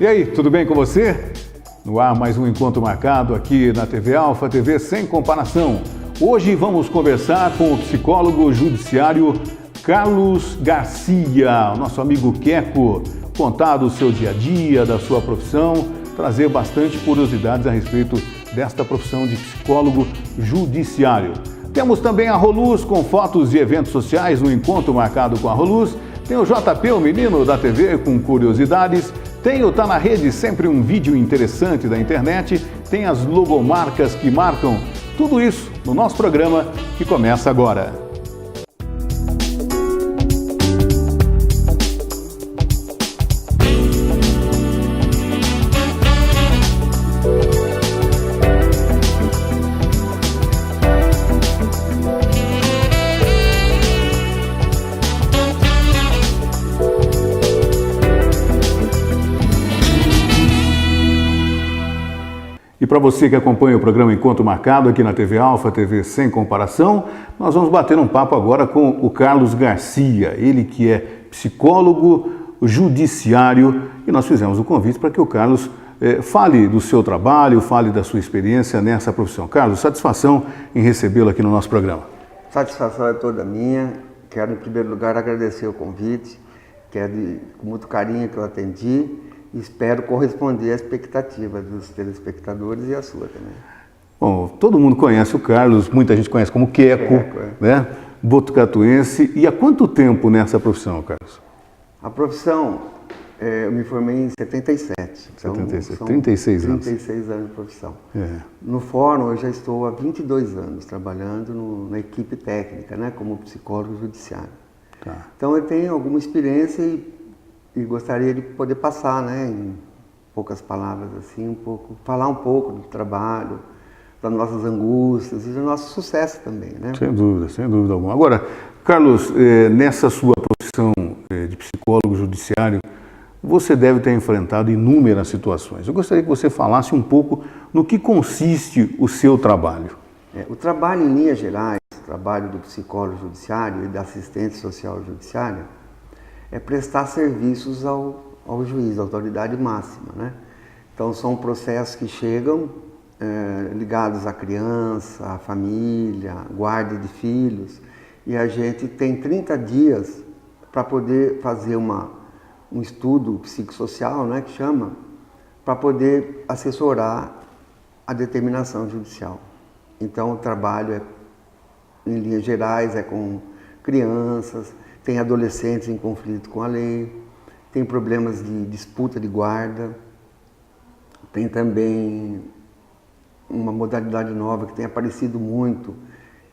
E aí, tudo bem com você? No ar, mais um encontro marcado aqui na TV Alfa, TV sem comparação. Hoje vamos conversar com o psicólogo judiciário Carlos Garcia, nosso amigo Queco, contar do seu dia a dia, da sua profissão, trazer bastante curiosidades a respeito desta profissão de psicólogo judiciário. Temos também a Roluz com fotos de eventos sociais, um encontro marcado com a Roluz. Tem o JP, o menino da TV, com curiosidades. Tem o Tá na Rede, sempre um vídeo interessante da internet. Tem as logomarcas que marcam. Tudo isso no nosso programa que começa agora. E para você que acompanha o programa Encontro Marcado aqui na TV Alfa, TV sem comparação, nós vamos bater um papo agora com o Carlos Garcia, ele que é psicólogo judiciário, e nós fizemos o convite para que o Carlos fale do seu trabalho, fale da sua experiência nessa profissão. Carlos, satisfação em recebê-lo aqui no nosso programa. Satisfação é toda minha. Quero, em primeiro lugar, agradecer o convite, que é com muito carinho que eu atendi. Espero corresponder à expectativa dos telespectadores e à sua também. Bom, todo mundo conhece o Carlos, muita gente conhece como Queco, né? Botucatuense. E há quanto tempo nessa profissão, Carlos? A profissão, eu me formei em 77. Então 76, 36 anos. 36 anos de profissão. No fórum, eu já estou há 22 anos trabalhando na equipe técnica, né? Como psicólogo judiciário. Tá. Então eu tenho alguma experiência e gostaria de poder passar, né, em poucas palavras assim, falar um pouco do trabalho, das nossas angústias e do nosso sucesso também, né? Sem dúvida alguma. Agora, Carlos, nessa sua profissão de psicólogo judiciário, você deve ter enfrentado inúmeras situações. Eu gostaria que você falasse um pouco no que consiste o seu trabalho. O trabalho, em linhas gerais, o trabalho do psicólogo judiciário e da assistente social judiciária, é prestar serviços ao juiz, à autoridade máxima, né? Então são processos que chegam ligados à criança, à família, guarda de filhos, e a gente tem 30 dias para poder fazer um estudo psicossocial, né, que chama, para poder assessorar a determinação judicial. Então o trabalho em linhas gerais, é com crianças, tem adolescentes em conflito com a lei, tem problemas de disputa de guarda, tem também uma modalidade nova que tem aparecido muito,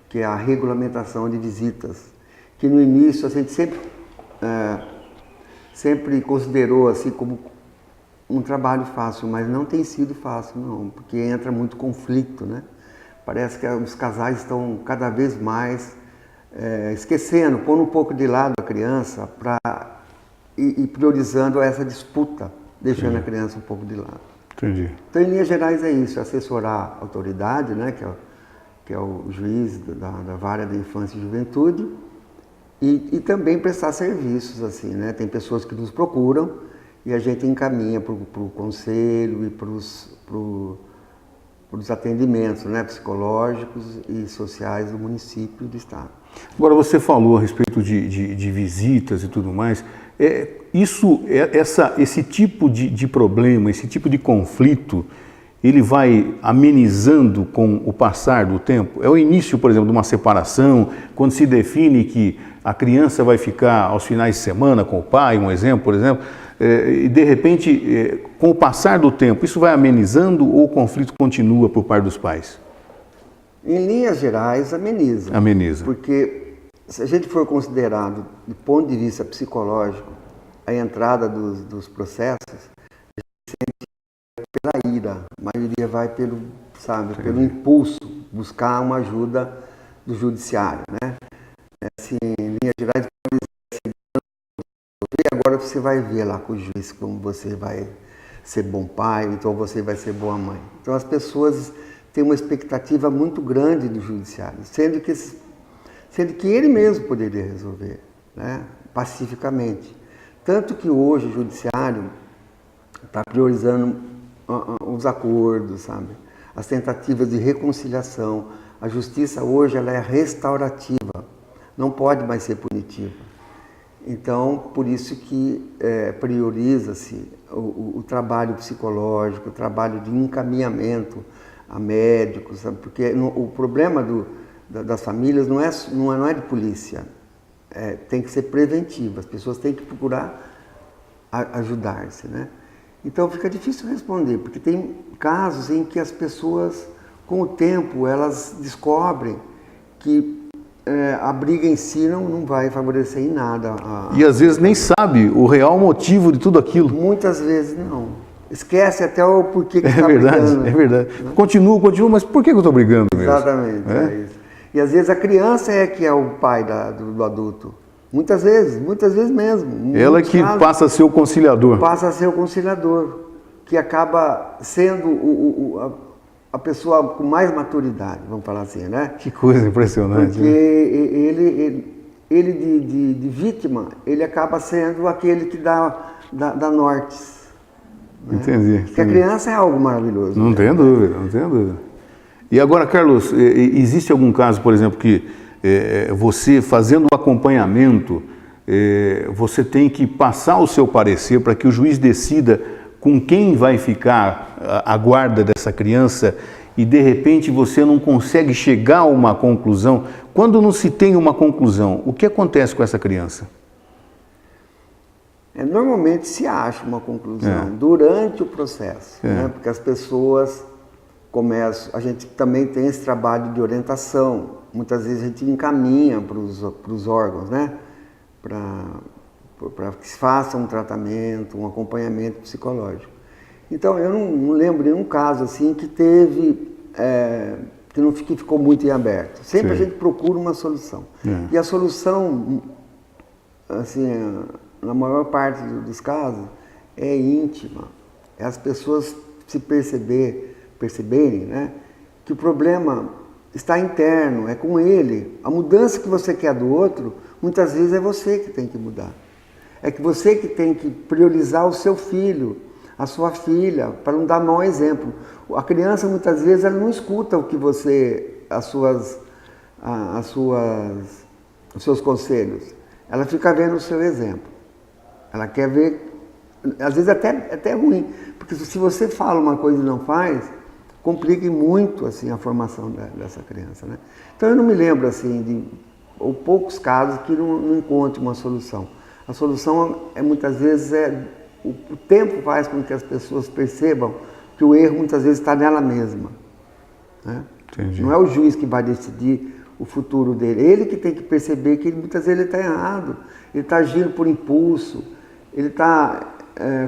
que é a regulamentação de visitas, que no início a gente sempre considerou assim como um trabalho fácil, mas não tem sido fácil não, porque entra muito conflito, né? Parece que os casais estão cada vez mais esquecendo, pondo um pouco de lado a criança e priorizando essa disputa, deixando a criança um pouco de lado. Entendi. Então, em linhas gerais, é isso, assessorar a autoridade, né, que é o juiz da Vara da Infância e Juventude, e também prestar serviços, assim, né? Tem pessoas que nos procuram e a gente encaminha para o conselho e para os atendimentos, né, psicológicos e sociais do município e do estado. Agora, você falou a respeito de visitas e tudo mais. Esse tipo de problema, esse tipo de conflito, ele vai amenizando com o passar do tempo? É o início, por exemplo, de uma separação, quando se define que a criança vai ficar aos finais de semana com o pai, um exemplo, por exemplo, e de repente, com o passar do tempo, isso vai amenizando ou o conflito continua por parte dos pais? Em linhas gerais, ameniza. Ameniza. Porque se a gente for considerado, do ponto de vista psicológico, a entrada dos processos, a gente sente pela ira, a maioria vai pelo impulso, buscar uma ajuda do judiciário, né? Assim, em linhas gerais, agora você vai ver lá com o juiz como você vai ser bom pai, então você vai ser boa mãe. Então as pessoas têm uma expectativa muito grande do judiciário, sendo que ele mesmo poderia resolver, né, pacificamente. Tanto que hoje o judiciário está priorizando os acordos, sabe? As tentativas de reconciliação. A justiça hoje ela é restaurativa, não pode mais ser punitiva. Então, por isso que prioriza-se o trabalho psicológico, o trabalho de encaminhamento a médicos, sabe? Porque o problema das famílias não é de polícia, tem que ser preventivo, as pessoas têm que procurar ajudar-se, né? Então fica difícil responder, porque tem casos em que as pessoas, com o tempo, elas descobrem que a briga em si não vai favorecer em nada. E às vezes nem sabe o real motivo de tudo aquilo. Muitas vezes não. Esquece até o porquê que está brigando. É verdade. Continua, mas por que eu estou brigando mesmo? Exatamente, é isso. E às vezes a criança que é o pai do adulto. Muitas vezes mesmo. Ela que passa a ser o conciliador. Passa a ser o conciliador, que acaba sendo a pessoa com mais maturidade, vamos falar assim, né? Que coisa impressionante. Porque ele de vítima, ele acaba sendo aquele que dá nortes. Né? Entendi. Porque a criança é algo maravilhoso. Não tem dúvida, não tem dúvida. E agora, Carlos, existe algum caso, por exemplo, que você fazendo o acompanhamento, você tem que passar o seu parecer para que o juiz decida com quem vai ficar a guarda dessa criança e de repente você não consegue chegar a uma conclusão? Quando não se tem uma conclusão, o que acontece com essa criança? Normalmente se acha uma conclusão durante o processo, né? Porque as pessoas começam, a gente também tem esse trabalho de orientação, muitas vezes a gente encaminha para os órgãos, né? Para que se faça um tratamento, um acompanhamento psicológico. Então eu não lembro nenhum caso assim que teve, que ficou muito em aberto. Sempre a gente procura uma solução. E a solução, assim, na maior parte dos casos, é íntima. É as pessoas se perceberem, né, que o problema está interno, é com ele. A mudança que você quer do outro, muitas vezes é você que tem que mudar. É que você que tem que priorizar o seu filho, a sua filha, para não dar mau exemplo. A criança, muitas vezes, ela não escuta o que você, os seus conselhos. Ela fica vendo o seu exemplo. Ela quer ver, às vezes até ruim, porque se você fala uma coisa e não faz, complica muito assim, a formação dessa criança, né? Então eu não me lembro assim, ou poucos casos que não encontre uma solução. A solução muitas vezes o tempo faz com que as pessoas percebam que o erro muitas vezes está nela mesma, né? Não é o juiz que vai decidir o futuro dele, ele que tem que perceber que muitas vezes ele está errado, ele está agindo por impulso, ele está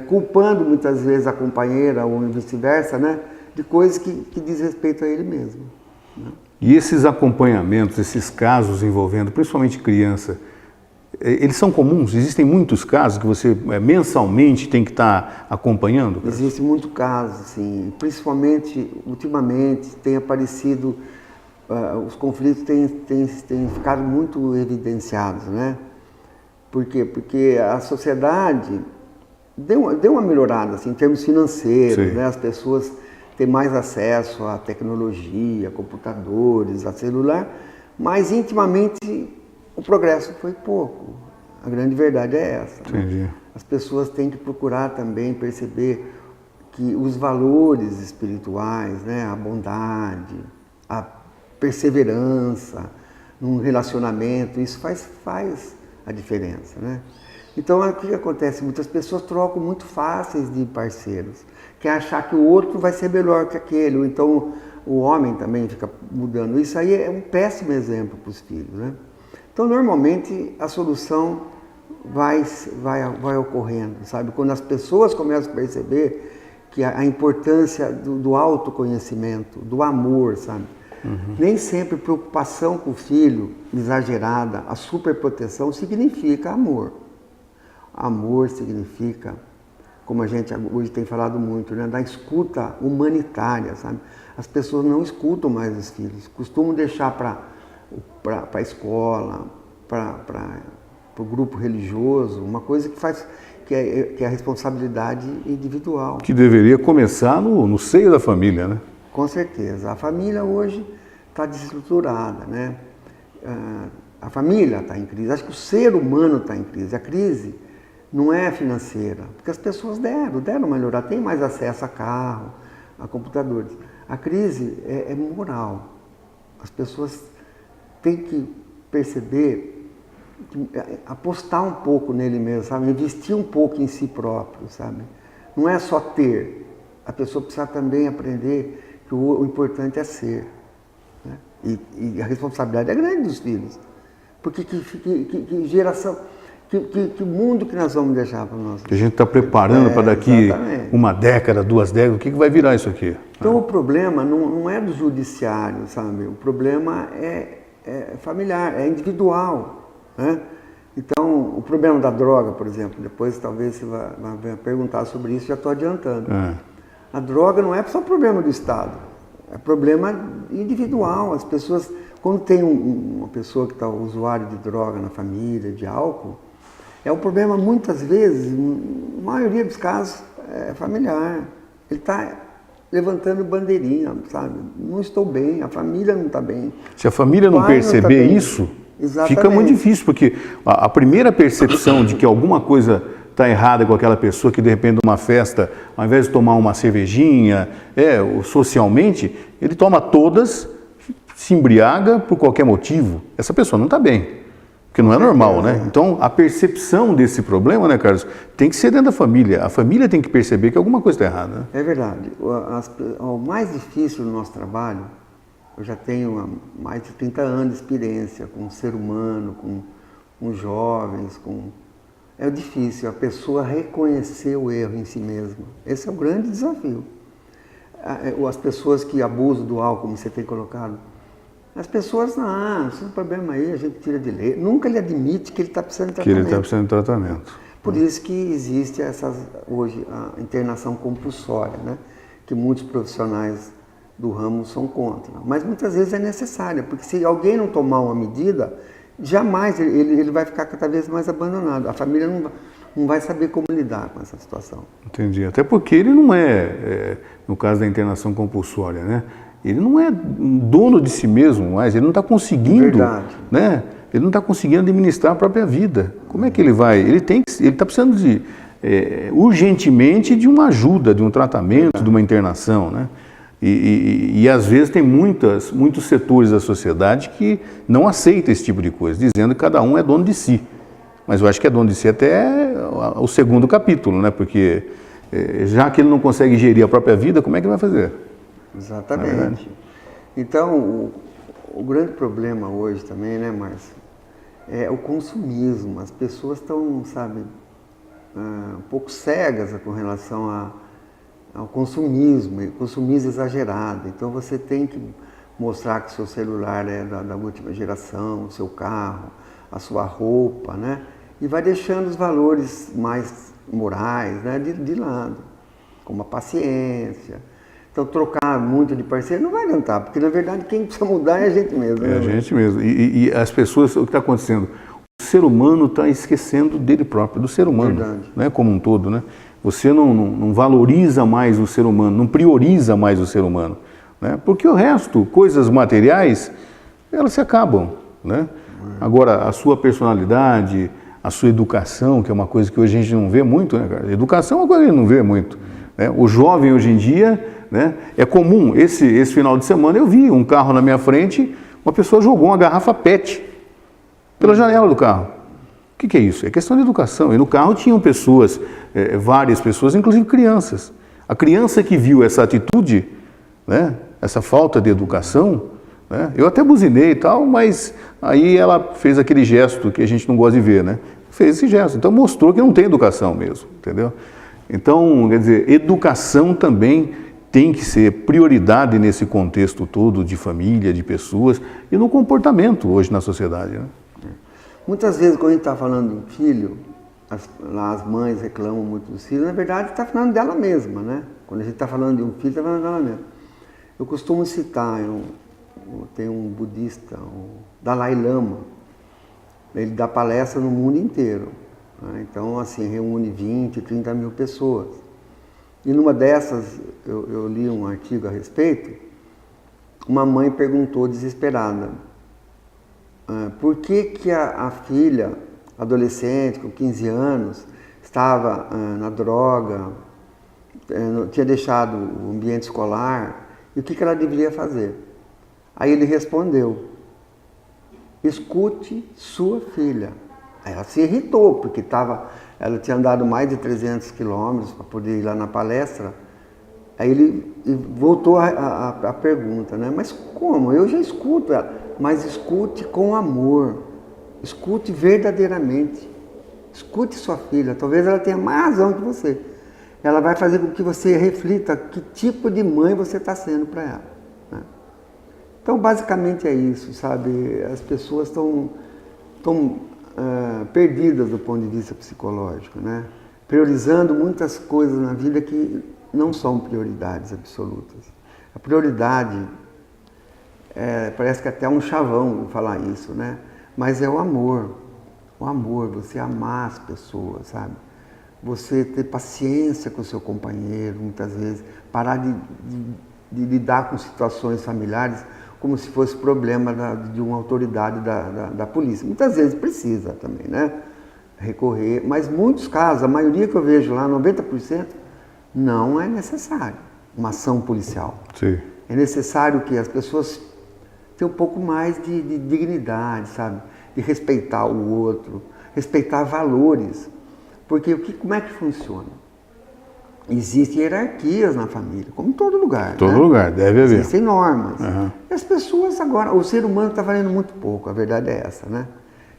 culpando muitas vezes a companheira ou vice-versa, né, de coisas que diz respeito a ele mesmo, né? E esses acompanhamentos, esses casos envolvendo principalmente criança, eles são comuns? Existem muitos casos que você mensalmente tem que estar acompanhando? Existem muitos casos, sim. Principalmente, ultimamente, tem aparecido, os conflitos têm ficado muito evidenciados, né? Por quê? Porque a sociedade deu uma melhorada, assim, em termos financeiros, né? As pessoas têm mais acesso à tecnologia, a computadores, a celular, mas intimamente o progresso foi pouco. A grande verdade é essa, né? As pessoas têm que procurar também perceber que os valores espirituais, né, a bondade, a perseverança num relacionamento, isso faz a diferença, né? Então, o que acontece? Muitas pessoas trocam muito fáceis de parceiros, quer achar que o outro vai ser melhor que aquele, ou então o homem também fica mudando. Isso aí é um péssimo exemplo para os filhos, né? Então, normalmente, a solução vai ocorrendo, sabe? Quando as pessoas começam a perceber que a importância do autoconhecimento, do amor, sabe? Nem sempre preocupação com o filho exagerada, a superproteção significa amor. Amor significa, como a gente hoje tem falado muito, né, da escuta humanitária, sabe? As pessoas não escutam mais os filhos, costumam deixar para a escola, para o grupo religioso, uma coisa que é a responsabilidade individual. Que deveria começar no seio da família, né? Com certeza. A família hoje está desestruturada, né? A família está em crise. Acho que o ser humano está em crise. A crise não é financeira, porque as pessoas deram melhorar, tem mais acesso a carro, a computadores. A crise é moral. As pessoas têm que perceber, apostar um pouco nele mesmo, sabe? Investir um pouco em si próprio, sabe? Não é só ter. A pessoa precisa também aprender que o importante é ser. Né? E a responsabilidade é grande dos filhos. Porque que geração, que mundo que nós vamos deixar para nós? Que a gente está preparando para daqui uma década, 2 décadas, o que vai virar isso aqui? Então o problema não é do judiciário, sabe? O problema é familiar, é individual, né? Então, o problema da droga, por exemplo, depois talvez você vai perguntar sobre isso, já estou adiantando. A droga não é só problema do Estado, é problema individual. As pessoas, quando tem uma pessoa que está usuário de droga na família, de álcool, é um problema muitas vezes, na maioria dos casos, é familiar. Ele está levantando bandeirinha, sabe? Não estou bem, a família não está bem. Se a família não perceber isso, fica muito difícil, porque a primeira percepção de que alguma coisa está errada com aquela pessoa que de repente numa festa, ao invés de tomar uma cervejinha, socialmente, ele toma todas, se embriaga por qualquer motivo. Essa pessoa não está bem, porque não é normal, né? Então, a percepção desse problema, né, Carlos, tem que ser dentro da família. A família tem que perceber que alguma coisa está errada. Né? É verdade. O mais difícil do nosso trabalho, eu já tenho mais de 30 anos de experiência com o ser humano, com jovens, é difícil a pessoa reconhecer o erro em si mesma. Esse é o grande desafio. As pessoas que abusam do álcool, como você tem colocado, as pessoas, isso é um problema aí, a gente tira de lei. Nunca ele admite que ele está precisando de tratamento. Que ele está precisando de tratamento. Por isso que existe hoje a internação compulsória, né? Que muitos profissionais do ramo são contra. Mas muitas vezes é necessária, porque se alguém não tomar uma medida, jamais ele vai ficar cada vez mais abandonado. A família não vai saber como lidar com essa situação. Entendi. Até porque ele não no caso da internação compulsória, né? Ele não é dono de si mesmo, mas ele não está conseguindo, né? Ele não está conseguindo administrar a própria vida. Como é que ele vai? Ele está precisando urgentemente de uma ajuda, de um tratamento, de uma internação, né? E às vezes tem muitos setores da sociedade que não aceitam esse tipo de coisa, dizendo que cada um é dono de si. Mas eu acho que é dono de si até o segundo capítulo, né? Porque já que ele não consegue gerir a própria vida, como é que ele vai fazer? Exatamente. Então, o grande problema hoje também, né, Márcio, é o consumismo. As pessoas estão, sabe, um pouco cegas com relação ao consumismo exagerado. Então você tem que mostrar que o seu celular é da última geração, o seu carro, a sua roupa, né? E vai deixando os valores mais morais, né, de lado, como a paciência. Então trocar muito de parceiro não vai adiantar, porque na verdade quem precisa mudar é a gente mesmo. É a gente mesmo. E as pessoas, o que está acontecendo? O ser humano está esquecendo dele próprio, do ser humano, né, como um todo, né? Você não valoriza mais o ser humano, não prioriza mais o ser humano, né? Porque o resto, coisas materiais, elas se acabam, né? Agora, a sua personalidade, a sua educação, que é uma coisa que hoje a gente não vê muito, né, cara? Educação é uma coisa que a gente não vê muito, né? O jovem hoje em dia, né, é comum, esse final de semana eu vi um carro na minha frente, uma pessoa jogou uma garrafa PET pela janela do carro. O que é isso? É questão de educação. E no carro tinham pessoas, várias pessoas, inclusive crianças. A criança que viu essa atitude, né, essa falta de educação, né, eu até buzinei e tal, mas aí ela fez aquele gesto que a gente não gosta de ver, né? Fez esse gesto. Então mostrou que não tem educação mesmo, entendeu? Então, quer dizer, educação também tem que ser prioridade nesse contexto todo de família, de pessoas e no comportamento hoje na sociedade, né? Muitas vezes, quando a gente está falando de um filho, as mães reclamam muito dos filhos, na verdade está falando dela mesma, né? Quando a gente está falando de um filho, está falando dela mesma. Eu costumo citar, tem um budista, o Dalai Lama, ele dá palestra no mundo inteiro. né? Então, assim, reúne 20, 30 mil pessoas. E numa dessas, eu li um artigo a respeito, uma mãe perguntou desesperada, por que a filha, adolescente, com 15 anos, estava na droga, tinha deixado o ambiente escolar, e o que ela deveria fazer? Aí ele respondeu, escute sua filha. Aí ela se irritou, porque ela tinha andado mais de 300 quilômetros para poder ir lá na palestra. Aí ele voltou a pergunta, né? Mas como? Eu já escuto ela. Mas escute com amor, escute verdadeiramente. Escute sua filha, talvez ela tenha mais razão que você. Ela vai fazer com que você reflita que tipo de mãe você está sendo para ela, né? Então, basicamente é isso, sabe? As pessoas estão perdidas do ponto de vista psicológico, né? Priorizando muitas coisas na vida que não são prioridades absolutas. A prioridade, parece que até um chavão falar isso, né? Mas é o amor, você amar as pessoas, sabe? Você ter paciência com o seu companheiro, muitas vezes, parar de lidar com situações familiares como se fosse problema de uma autoridade da polícia. Muitas vezes precisa também, né? Recorrer, mas muitos casos, a maioria que eu vejo lá, 90%, não é necessário uma ação policial. Sim. É necessário que as pessoas tenham um pouco mais de dignidade, sabe? De respeitar o outro, respeitar valores. Porque como é que funciona? Existem hierarquias na família, como em todo lugar. Todo né? lugar, deve haver. Existem normas. Uhum. E as pessoas agora, o ser humano está valendo muito pouco, a verdade é essa, né?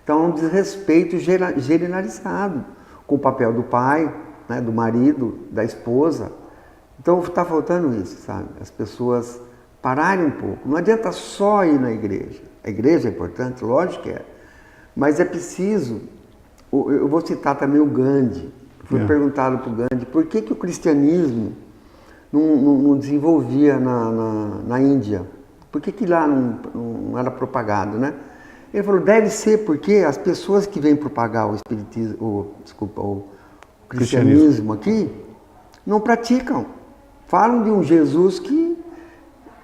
Então, é um desrespeito generalizado com o papel do pai, né, do marido, da esposa. Então, está faltando isso, sabe? As pessoas pararem um pouco. Não adianta só ir na igreja. A igreja é importante, lógico que é. Mas é preciso... Eu vou citar também o Gandhi. Fui perguntado para o Gandhi por que o cristianismo não desenvolvia na Índia. Por que lá não era propagado, né? Ele falou, deve ser porque as pessoas que vêm propagar o cristianismo aqui não praticam. Falam de um Jesus que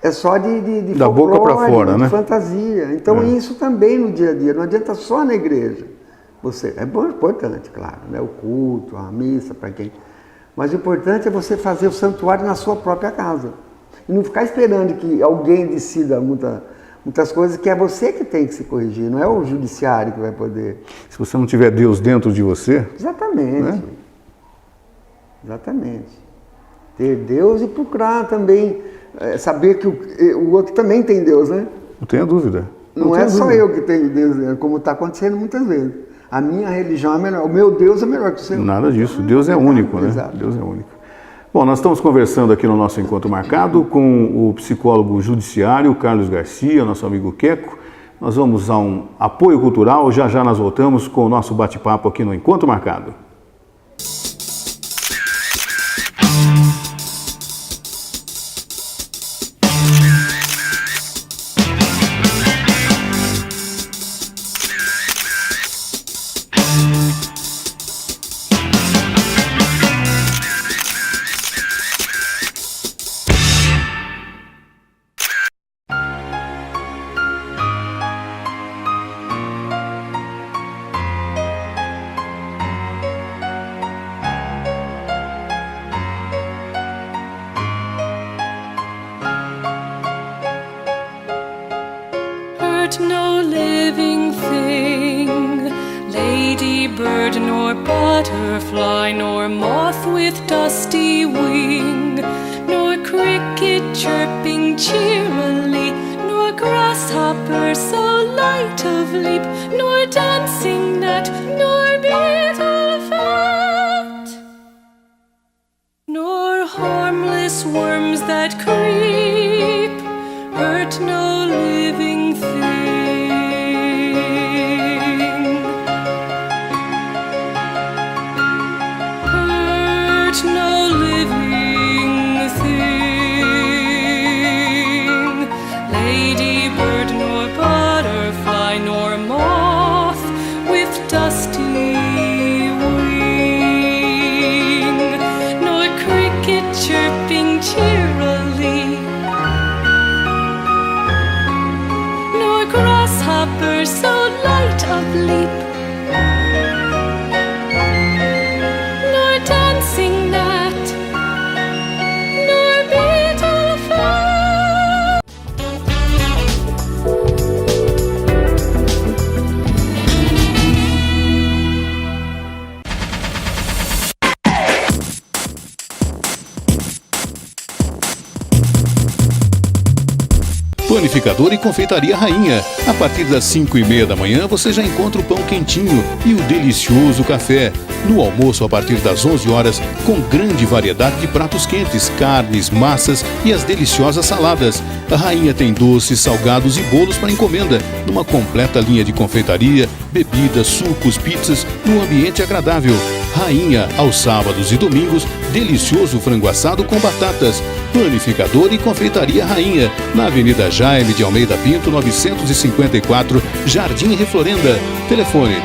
é só de da boca para fora, né? Fantasia. Então isso também no dia a dia, não adianta só na igreja. É importante, claro, né? O culto, a missa, para quem... Mas o importante é você fazer o santuário na sua própria casa. E não ficar esperando que alguém decida muitas coisas, que é você que tem que se corrigir, não é o judiciário que vai poder. Se você não tiver Deus dentro de você... Exatamente. Né? Exatamente. Ter Deus e procurar também saber que o outro também tem Deus, né? Não tenha dúvida. Não é só eu que tenho Deus, como está acontecendo muitas vezes. A minha religião é melhor, o meu Deus é melhor que o seu. Nada disso, Deus é único, né? Exato. Deus é único. Bom, nós estamos conversando aqui no nosso encontro marcado com o psicólogo judiciário Carlos Garcia, nosso amigo Queco. Nós vamos a um apoio cultural, já nós voltamos com o nosso bate-papo aqui no Encontro Marcado. No living thing, lady bird nor butterfly, nor moth with dusty wing, nor cricket chirping cheerily, nor grasshopper so light of leap, nor dancing gnat, nor beetle fat, nor harmless worms that creep, hurt no living thing. No living thing, lady bird nor butterfly nor moth with dusty wing. nor so light of leap, nor dancing gnat, nor beetle fly. Panificador e Confeitaria Rainha. A partir das 5h30 da manhã você já encontra o pão quentinho e o delicioso café. No almoço, a partir das 11 horas, com grande variedade de pratos quentes, carnes, massas e as deliciosas saladas. A Rainha tem doces, salgados e bolos para encomenda, numa completa linha de confeitaria, bebidas, sucos, pizzas, num ambiente agradável. Rainha, aos sábados e domingos, delicioso frango assado com batatas. Panificador e Confeitaria Rainha, na Avenida Jaime de Almeida Pinto, 954, Jardim Reflorenda. Telefone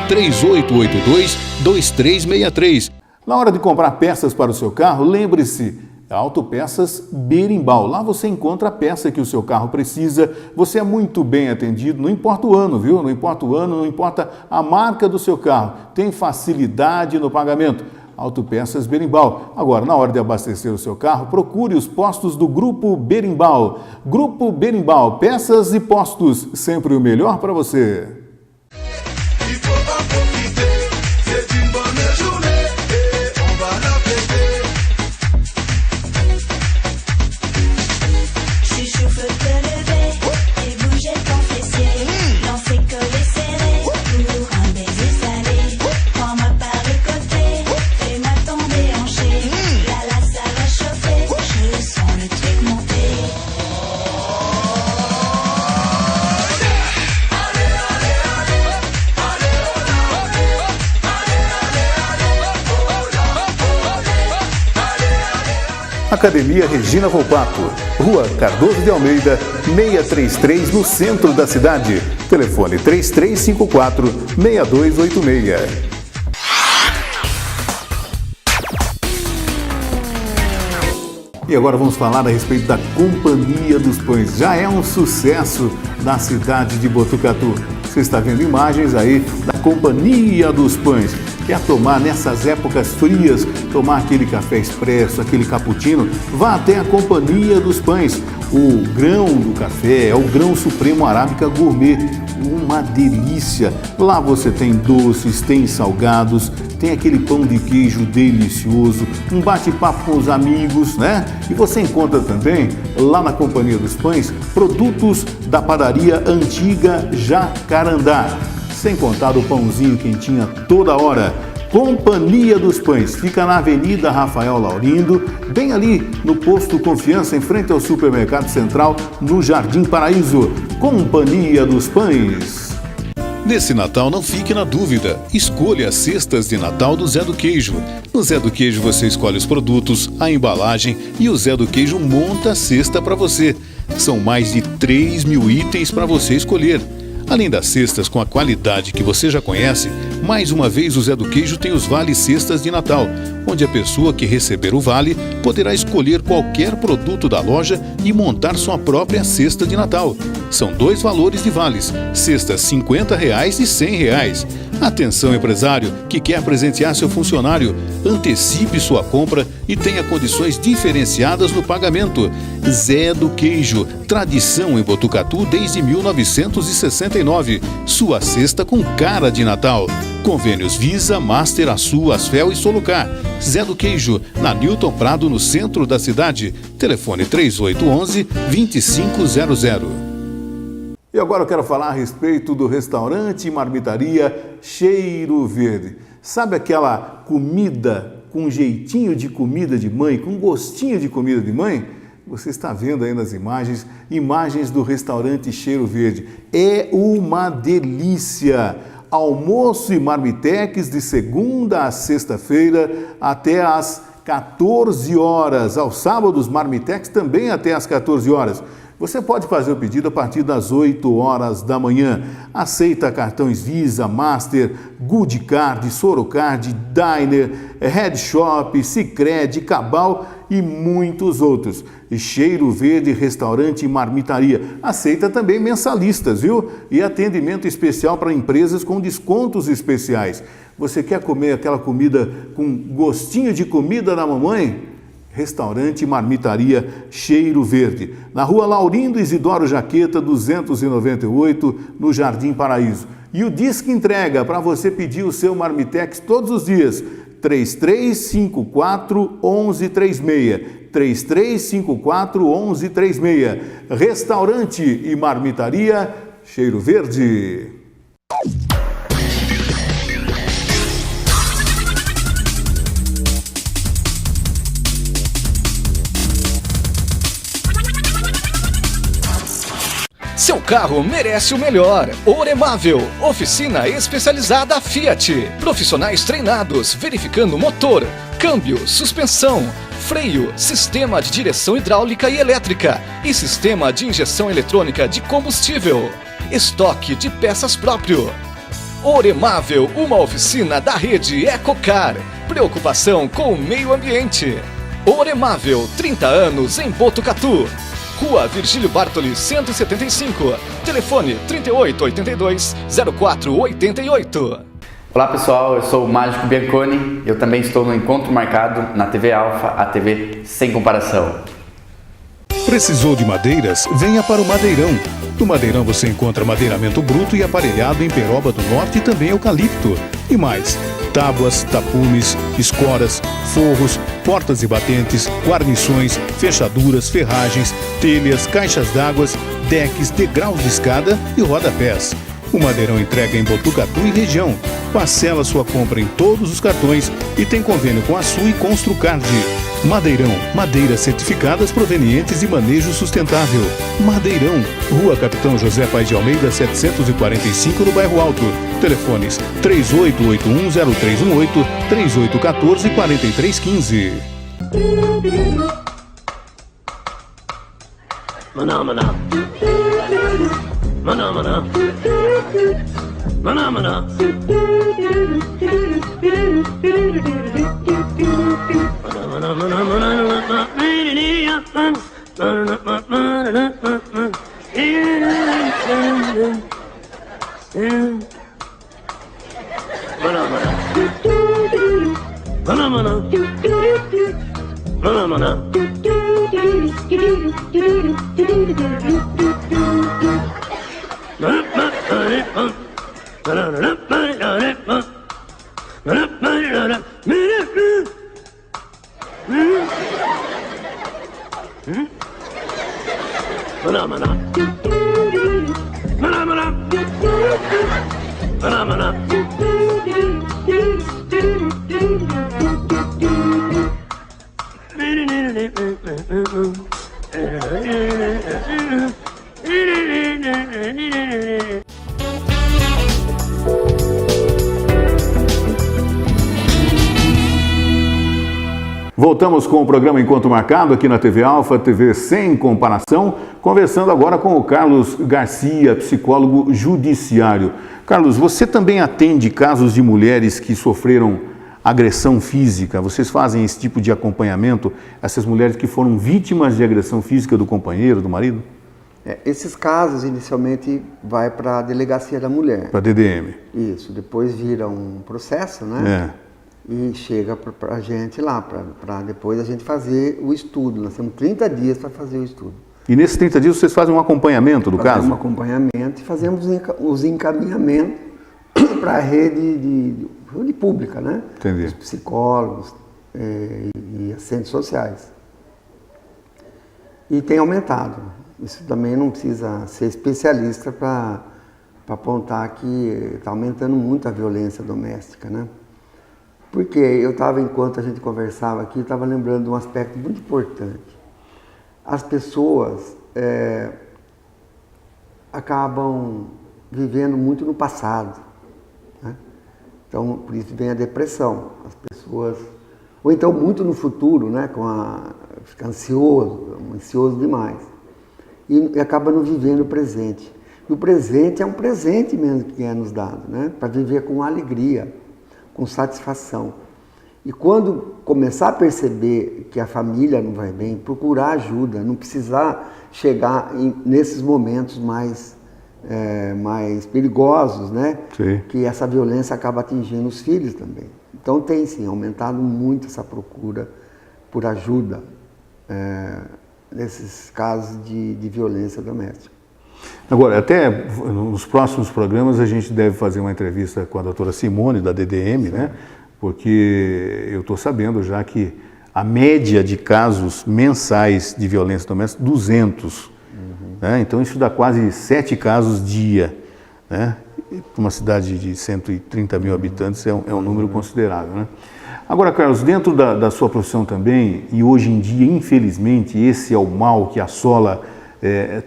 3882-2363. Na hora de comprar peças para o seu carro, lembre-se, Autopeças Berimbau. Lá você encontra a peça que o seu carro precisa. Você é muito bem atendido, não importa o ano, viu? Não importa o ano, não importa a marca do seu carro. Tem facilidade no pagamento. Autopeças Berimbau. Agora, na hora de abastecer o seu carro, procure os postos do Grupo Berimbau. Grupo Berimbau, peças e postos, sempre o melhor para você. Academia Regina Volpato, Rua Cardoso de Almeida, 633, no centro da cidade. Telefone 3354-6286. E agora vamos falar a respeito da Companhia dos Pães. Já é um sucesso na cidade de Botucatu. Você está vendo imagens aí da Companhia dos Pães. Quer tomar nessas épocas frias, tomar aquele café expresso, aquele cappuccino? Vá até a Companhia dos Pães. O grão do café é o grão supremo arábica gourmet. Uma delícia! Lá você tem doces, tem salgados, tem aquele pão de queijo delicioso, um bate-papo com os amigos, né? E você encontra também, lá na Companhia dos Pães, produtos da padaria Antiga Jacarandá. Sem contar o pãozinho quentinho toda hora. Companhia dos Pães, fica na Avenida Rafael Laurindo, bem ali no posto Confiança, em frente ao Supermercado Central, no Jardim Paraíso. Companhia dos Pães. Nesse Natal, não fique na dúvida. Escolha as cestas de Natal do Zé do Queijo. No Zé do Queijo você escolhe os produtos, a embalagem e o Zé do Queijo monta a cesta para você. São mais de 3.000 itens para você escolher. Além das cestas com a qualidade que você já conhece, mais uma vez o Zé do Queijo tem os Vale Cestas de Natal, onde a pessoa que receber o vale poderá escolher qualquer produto da loja e montar sua própria cesta de Natal. São 2 valores de vales, cestas R$ 50 e R$ 100. Atenção, empresário que quer presentear seu funcionário, antecipe sua compra e tenha condições diferenciadas no pagamento. Zé do Queijo, tradição em Botucatu desde 1969. Sua cesta com cara de Natal. Convênios Visa, Master, Açu, Asfel e Solucar. Zé do Queijo, na Newton Prado, no centro da cidade. Telefone 3811-2500. E agora eu quero falar a respeito do restaurante e marmitaria Cheiro Verde. Sabe aquela comida com jeitinho de comida de mãe, com gostinho de comida de mãe? Você está vendo aí nas imagens, imagens do restaurante Cheiro Verde. É uma delícia! Almoço e marmitex de segunda a sexta-feira até às 14 horas. Aos sábados, marmitex também até às 14 horas. Você pode fazer o pedido a partir das 8 horas da manhã. Aceita cartões Visa, Master, Good Card, Sorocard, Diner, Red Shop, Sicredi, Cabal e muitos outros. E Cheiro Verde Restaurante e Marmitaria. Aceita também mensalistas, viu? E atendimento especial para empresas com descontos especiais. Você quer comer aquela comida com gostinho de comida da mamãe? Restaurante e Marmitaria Cheiro Verde, na Rua Laurindo Isidoro Jaqueta, 298, no Jardim Paraíso. E o Disque Entrega, para você pedir o seu Marmitex todos os dias, 3354-1136. 3354-1136. Restaurante e Marmitaria Cheiro Verde. Seu carro merece o melhor. Oremável, oficina especializada Fiat. Profissionais treinados, verificando motor, câmbio, suspensão, freio, sistema de direção hidráulica e elétrica e sistema de injeção eletrônica de combustível. Estoque de peças próprio. Oremável, uma oficina da rede Ecocar. Preocupação com o meio ambiente. Oremável, 30 anos em Botucatu. Rua Virgílio Bartoli, 175. Telefone 3882-0488. Olá pessoal, eu sou o Mágico Bianconi. Eu também estou no Encontro Marcado na TV Alfa, a TV sem comparação. Precisou de madeiras? Venha para o Madeirão. No Madeirão você encontra madeiramento bruto e aparelhado em peroba do norte e também eucalipto. E mais, tábuas, tapumes, escoras, forros, portas e batentes, guarnições, fechaduras, ferragens, telhas, caixas d'água, decks, degraus de escada e rodapés. O Madeirão entrega em Botucatu e região. Parcela sua compra em todos os cartões e tem convênio com a Sul e Construcard. Madeirão, madeiras certificadas provenientes de manejo sustentável. Madeirão, Rua Capitão José Paes de Almeida, 745, no Bairro Alto. Telefones 38810318, 3814-4315. Maná, maná. Maná, maná. Maná, maná. Maná, maná, maná. Voltamos com o programa Encontro Marcado aqui na TV Alfa, TV sem comparação, conversando agora com o Carlos Garcia, psicólogo judiciário. Carlos, você também atende casos de mulheres que sofreram agressão física? Vocês fazem esse tipo de acompanhamento, essas mulheres que foram vítimas de agressão física do companheiro, do marido? Esses casos, inicialmente, vai para a Delegacia da Mulher. Para a DDM. Isso, depois vira um processo, né? E chega para a gente lá, para depois a gente fazer o estudo. Nós temos 30 dias para fazer o estudo. E nesses 30 dias vocês fazem um acompanhamento do caso? Fazemos um acompanhamento e fazemos os encaminhamentos para a rede pública, né? Entendi. Os psicólogos e assistentes sociais. E tem aumentado. Isso também não precisa ser especialista para apontar que está aumentando muito a violência doméstica, né? Porque eu estava, enquanto a gente conversava aqui, estava lembrando de um aspecto muito importante. As pessoas acabam vivendo muito no passado, né? Então, por isso vem a depressão. As pessoas... Ou então muito no futuro, né? Fica ansioso demais. e acaba não vivendo o presente. E o presente é um presente mesmo que é nos dado, né? Para viver com alegria, com satisfação. E quando começar a perceber que a família não vai bem, procurar ajuda, não precisar chegar nesses momentos mais perigosos, né? Sim. Que essa violência acaba atingindo os filhos também. Então tem sim aumentado muito essa procura por ajuda nesses casos de violência doméstica. Agora, até nos próximos programas a gente deve fazer uma entrevista com a doutora Simone, da DDM, né? Porque eu estou sabendo já que a média de casos mensais de violência doméstica, 200. Né? Então isso dá quase 7 casos dia. Né? Para uma cidade de 130 mil habitantes é um número considerável. Né? Agora, Carlos, dentro da sua profissão também, e hoje em dia, infelizmente, esse é o mal que assola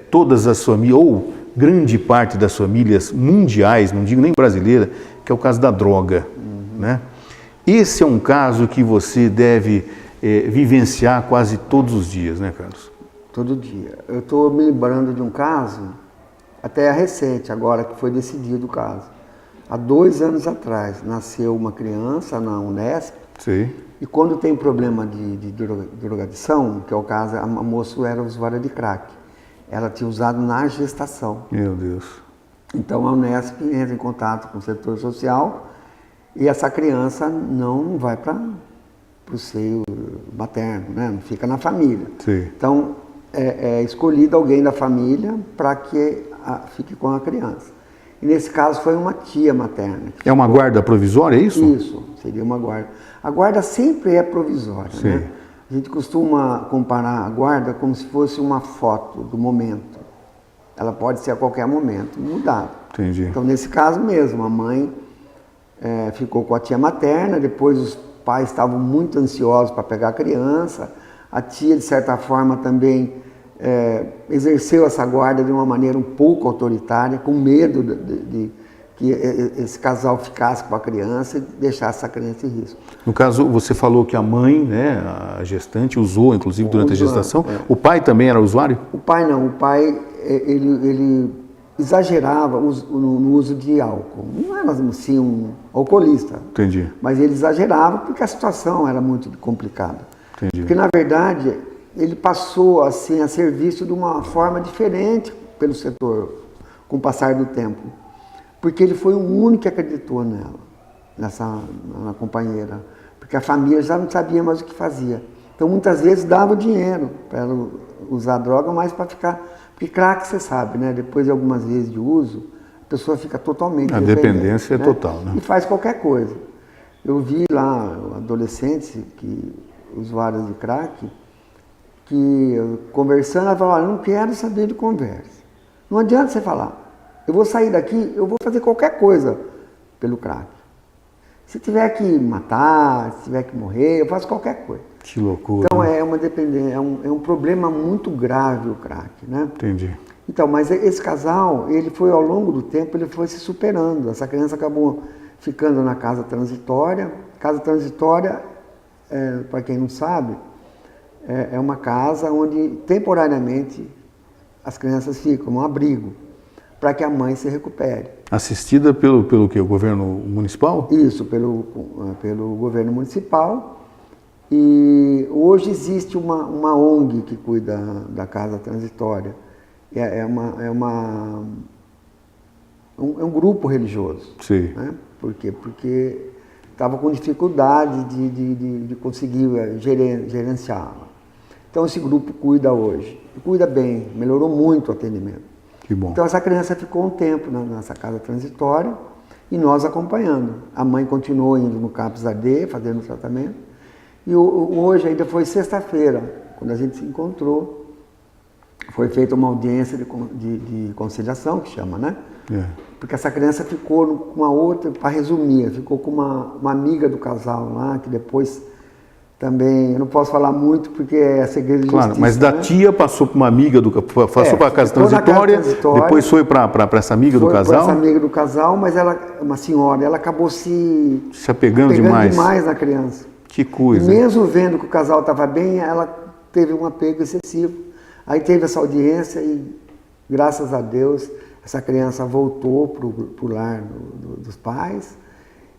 todas as famílias, ou grande parte das famílias mundiais, não digo nem brasileira, que é o caso da droga. Né? Esse é um caso que você deve vivenciar quase todos os dias, né, Carlos? Todo dia. Eu estou me lembrando de um caso, até recente agora, que foi decidido o caso. Há 2 anos atrás, nasceu uma criança na Unesp. Sim. E quando tem problema de drogadição, que é o caso, a moça era usuária de crack. Ela tinha usado na gestação. Meu Deus. Então a Unesp entra em contato com o setor social e essa criança não vai para o seio materno, né? Não fica na família. Sim. Então é escolhido alguém da família para que fique com a criança. E nesse caso foi uma tia materna. É uma guarda provisória, é isso? Isso, seria uma guarda. A guarda sempre é provisória, Sim. né? A gente costuma comparar a guarda como se fosse uma foto do momento. Ela pode ser a qualquer momento mudada. Entendi. Então, nesse caso mesmo, a mãe ficou com a tia materna, depois os pais estavam muito ansiosos para pegar a criança. A tia, de certa forma, também exerceu essa guarda de uma maneira um pouco autoritária, com medo de que esse casal ficasse com a criança e deixasse essa criança em risco. No caso, você falou que a mãe, né, a gestante, usou, inclusive, durante a gestação. O pai também era usuário? O pai não. O pai, ele exagerava no uso de álcool. Não era, assim, um alcoolista. Entendi. Mas ele exagerava porque a situação era muito complicada. Entendi. Porque, na verdade, ele passou assim, a ser visto de uma forma diferente pelo setor, com o passar do tempo. Porque ele foi o único que acreditou nela, na companheira. Porque a família já não sabia mais o que fazia. Então, muitas vezes, dava dinheiro para ela usar droga, mas para ficar... Porque crack, você sabe, né? Depois de algumas vezes de uso, a pessoa fica totalmente dependente. A dependência é total, né? E faz qualquer coisa. Eu vi lá adolescentes, usuários de crack, que conversando, ela falou, olha, eu não quero saber de conversa. Não adianta você falar. Eu vou sair daqui, eu vou fazer qualquer coisa pelo crack. Se tiver que matar, se tiver que morrer, eu faço qualquer coisa. Que loucura. Então é uma dependência, é um problema muito grave o crack, né? Entendi. Então, mas esse casal, ele foi ao longo do tempo, ele foi se superando. Essa criança acabou ficando na casa transitória. Casa transitória, para quem não sabe, é uma casa onde temporariamente as crianças ficam, um abrigo, para que a mãe se recupere. Assistida pelo quê? O governo municipal? Isso, pelo governo municipal. E hoje existe uma ONG que cuida da casa transitória. É um grupo religioso. Sim. Né? Por quê? Porque estava com dificuldade de conseguir gerenciá-la. Então esse grupo cuida hoje. Cuida bem, melhorou muito o atendimento. Que bom. Então essa criança ficou um tempo nessa casa transitória e nós acompanhando. A mãe continuou indo no CAPS AD, fazendo o tratamento. E hoje, ainda foi sexta-feira, quando a gente se encontrou, foi feita uma audiência de conciliação, que chama, né? Porque essa criança ficou com uma outra, para resumir, ficou com uma amiga do casal lá, que depois também, eu não posso falar muito porque é segredo de justiça. Claro, mas da tia passou para uma amiga, passou para a casa transitória, depois foi para essa amiga do casal? Foi para essa amiga do casal, mas ela, uma senhora, ela acabou se apegando demais na criança. Que coisa. E mesmo vendo que o casal estava bem, ela teve um apego excessivo. Aí teve essa audiência e, graças a Deus, essa criança voltou para o lar dos pais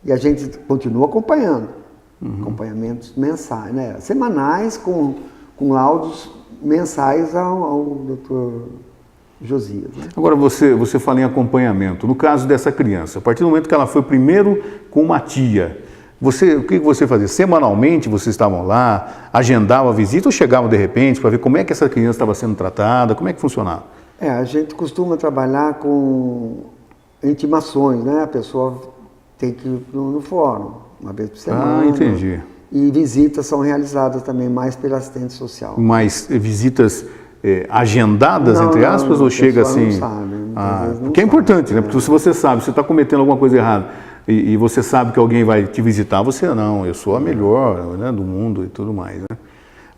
e a gente continua acompanhando. Acompanhamentos mensais, né? Semanais com laudos mensais ao Dr. Josias. Né? Agora você fala em acompanhamento. No caso dessa criança, a partir do momento que ela foi primeiro com uma tia, o que você fazia? Semanalmente vocês estavam lá, agendavam a visita ou chegavam de repente para ver como é que essa criança estava sendo tratada? Como é que funcionava? A gente costuma trabalhar com intimações, né? A pessoa tem que ir no fórum, uma vez por semana. Ah, entendi. E visitas são realizadas também mais pela assistente social. Mas visitas agendadas, entre aspas, ou chega assim? Não sabe, porque é importante, né? Porque se você sabe, você está cometendo alguma coisa errada e você sabe que alguém vai te visitar, você não, eu sou a melhor, né, do mundo e tudo mais, né?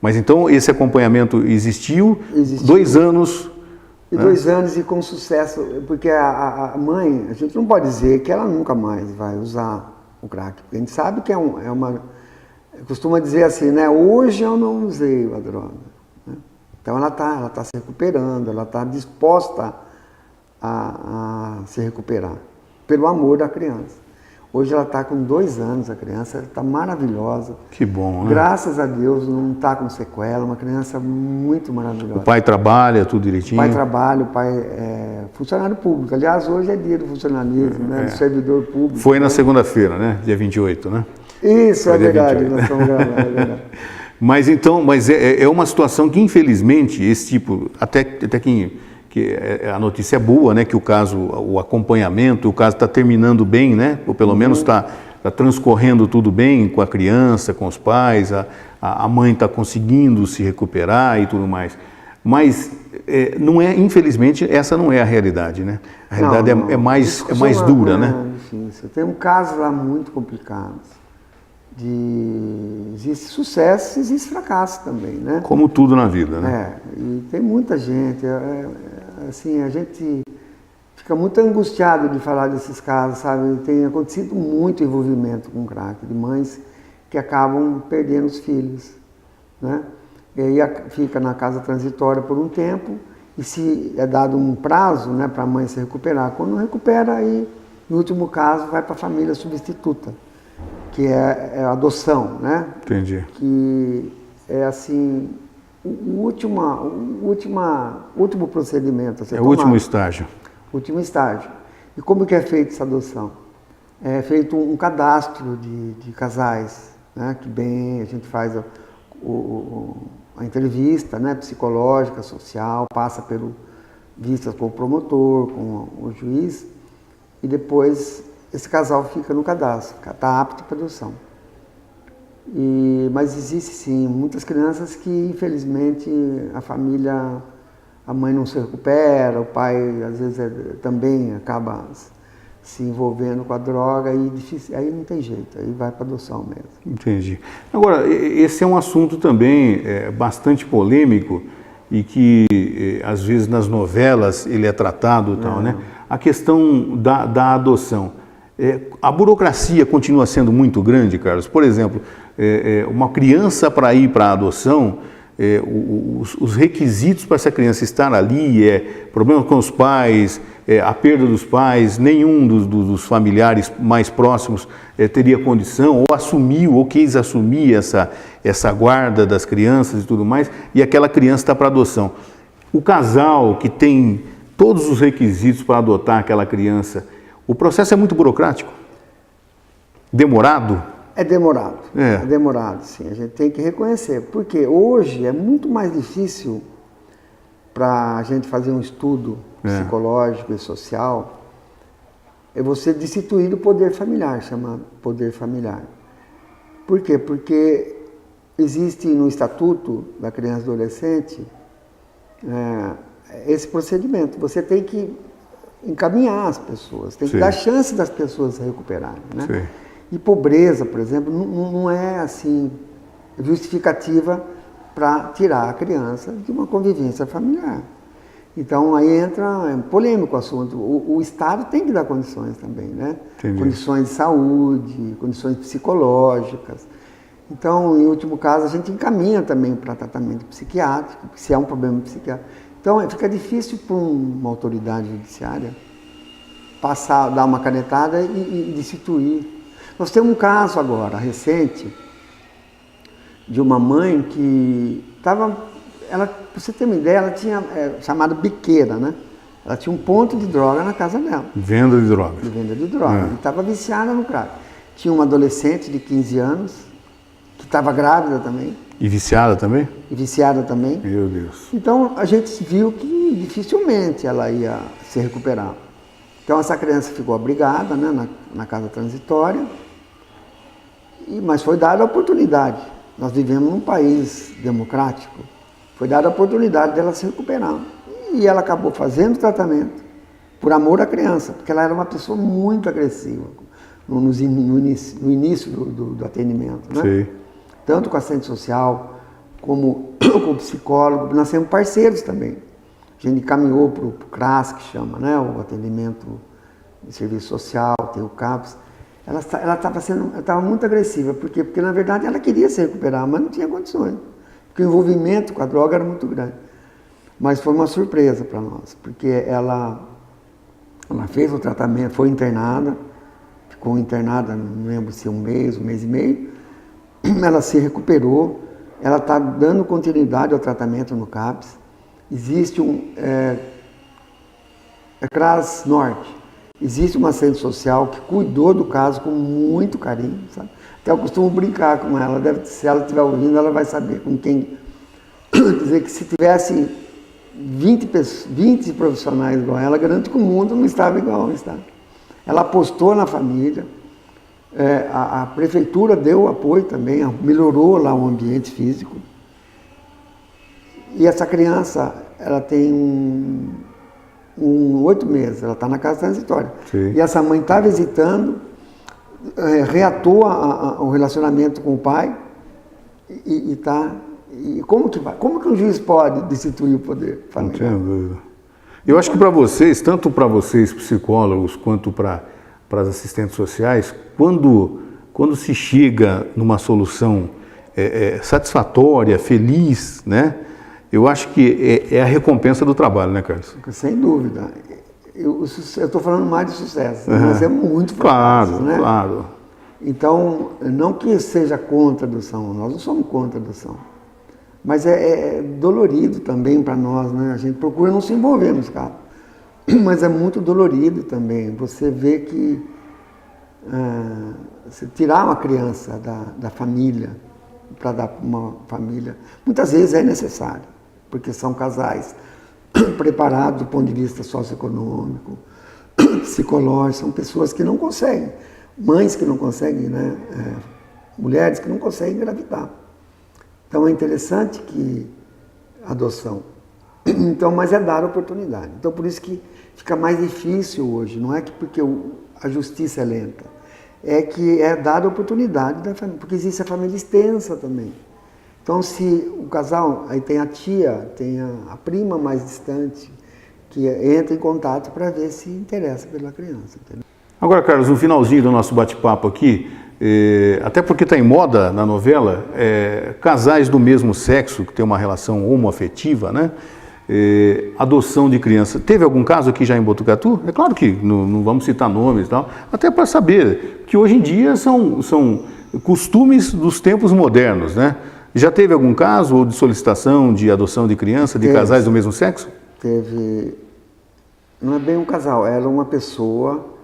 Mas então esse acompanhamento existiu. 2 anos. E 2 anos e com sucesso, porque a mãe, a gente não pode dizer que ela nunca mais vai usar o crack, porque a gente sabe que é uma... Costuma dizer assim, né? Hoje eu não usei a droga. Né? Então ela tá se recuperando, ela está disposta a se recuperar, pelo amor da criança. Hoje ela está com 2 anos, a criança está maravilhosa. Que bom, né? Graças a Deus não está com sequela, uma criança muito maravilhosa. O pai trabalha tudo direitinho? O pai trabalha, o pai é funcionário público. Aliás, hoje é dia do funcionalismo, né? Do servidor público. Foi na segunda-feira, né? Dia 28, né? Isso, foi é verdade, 28. nós estamos gravando, é verdade. Mas é uma situação que, infelizmente, esse tipo, até que a notícia é boa, né? Que o caso, o acompanhamento, o caso está terminando bem, né? Ou pelo menos está transcorrendo tudo bem com a criança, com os pais, a mãe está conseguindo se recuperar e tudo mais. Mas não é, infelizmente, essa não é a realidade, né? A realidade é mais dura, né? Difícil. Tem casos lá muito complicados. Existe sucesso, existe fracasso também, né? Como tudo na vida, né? E tem muita gente, assim, a gente fica muito angustiado de falar desses casos, sabe? Tem acontecido muito envolvimento com crack, de mães que acabam perdendo os filhos, né? E aí fica na casa transitória por um tempo e se é dado um prazo, né, para a mãe se recuperar. Quando não recupera, aí, no último caso, vai para a família substituta, que é a adoção, né? Entendi. Que é assim, o último procedimento. É o último estágio. Último estágio. E como que é feita essa adoção? É feito um cadastro de casais, né? Que bem, a gente faz a entrevista, né? Psicológica, social, passa pelo vistas com o promotor, com o juiz, e depois esse casal fica no cadastro, está apto para adoção. Mas existe sim muitas crianças que infelizmente a mãe não se recupera, o pai às vezes também acaba se envolvendo com a droga e aí não tem jeito, aí vai para adoção mesmo. Entendi. Agora, esse é um assunto também bastante polêmico e que às vezes nas novelas ele é tratado e tal, né? A questão da adoção. A burocracia continua sendo muito grande, Carlos. Por exemplo, uma criança para ir para a adoção, os requisitos para essa criança estar ali, problema com os pais, a perda dos pais, nenhum dos familiares mais próximos teria condição, ou assumiu, ou quis assumir essa guarda das crianças e tudo mais, e aquela criança está para adoção. O casal que tem todos os requisitos para adotar aquela criança, o processo é muito burocrático? Demorado? É demorado. É demorado, sim. A gente tem que reconhecer. Porque hoje é muito mais difícil para a gente fazer um estudo psicológico e social, é você destituir o poder familiar, chamado poder familiar. Por quê? Porque existe no Estatuto da Criança e Adolescente esse procedimento. Você tem que encaminhar as pessoas, tem que dar chance das pessoas se recuperarem, né? Sim. E pobreza, por exemplo, não é assim justificativa para tirar a criança de uma convivência familiar. Então aí entra polêmico o assunto. O Estado tem que dar condições também, né? Entendi. Condições de saúde, condições psicológicas. Então, em último caso, a gente encaminha também para tratamento psiquiátrico, se é um problema psiquiátrico. Então, fica difícil para uma autoridade judiciária passar, dar uma canetada e destituir. Nós temos um caso agora, recente, de uma mãe que estava, para você ter uma ideia, ela tinha chamado biqueira, né? Ela tinha um ponto de droga na casa dela. Venda de drogas. De venda de droga. E estava viciada no crack. Tinha uma adolescente de 15 anos, que estava grávida também. E viciada também? E viciada também. Meu Deus. Então a gente viu que dificilmente ela ia se recuperar. Então essa criança ficou abrigada, né, na casa transitória, mas foi dada a oportunidade. Nós vivemos num país democrático, foi dada a oportunidade dela se recuperar. E ela acabou fazendo tratamento por amor à criança, porque ela era uma pessoa muito agressiva no início do atendimento, né? Sim. Tanto com a assistente social como com o psicólogo. Nós temos parceiros também. A gente caminhou para o CRAS, que chama, né? O atendimento de serviço social, tem o CAPS. Ela estava muito agressiva. Por quê? Porque, na verdade, ela queria se recuperar, mas não tinha condições. Porque o envolvimento com a droga era muito grande. Mas foi uma surpresa para nós, porque ela fez o tratamento, foi internada, ficou internada, não lembro se um mês e meio. Ela se recuperou, ela está dando continuidade ao tratamento no CAPS. Existe CRAS Norte, existe uma assistente social que cuidou do caso com muito carinho, sabe? Até eu costumo brincar com ela, se ela estiver ouvindo, ela vai saber com quem. Quer dizer que se tivesse 20 profissionais igual ela, garanto que o mundo não estava igual, está. Ela apostou na família, a prefeitura deu apoio também, melhorou lá o ambiente físico. E essa criança, ela tem 8 meses, ela está na casa transitória. Sim. E essa mãe está visitando, reatou o relacionamento com o pai e está... E como que um juiz pode destituir o poder familiar? Não tenho dúvida. Eu acho que para vocês, tanto para vocês psicólogos quanto para as assistentes sociais, quando se chega numa solução satisfatória, feliz, né? Eu acho que é a recompensa do trabalho, né, Carlos? Sem dúvida. Eu estou falando mais de sucesso, mas é muito claro, né? Claro. Então, não que seja contra a adoção, nós não somos contra a adoção. Mas é dolorido também para nós, né? A gente procura não se envolver nos casos. Mas é muito dolorido também. Você vê que se tirar uma criança da família, para dar para uma família, muitas vezes é necessário, porque são casais preparados do ponto de vista socioeconômico, psicológico, são pessoas que não conseguem, mães que não conseguem, né? Mulheres que não conseguem engravidar. Então é interessante que a adoção, então, mas é dar oportunidade. Então por isso que fica mais difícil hoje, não é que porque a justiça é lenta, é que é dada oportunidade da família, porque existe a família extensa também. Então se o casal, aí tem a tia, tem a prima mais distante, que entra em contato para ver se interessa pela criança. Entendeu? Agora, Carlos, no finalzinho do nosso bate-papo aqui, até porque está em moda na novela, casais do mesmo sexo, que tem uma relação homoafetiva, né? Adoção de criança. Teve algum caso aqui já em Botucatu? É claro que não vamos citar nomes e tal, até para saber que hoje em dia são costumes dos tempos modernos, né? Já teve algum caso ou de solicitação de adoção de criança de casais do mesmo sexo? Teve, não é bem um casal, era uma pessoa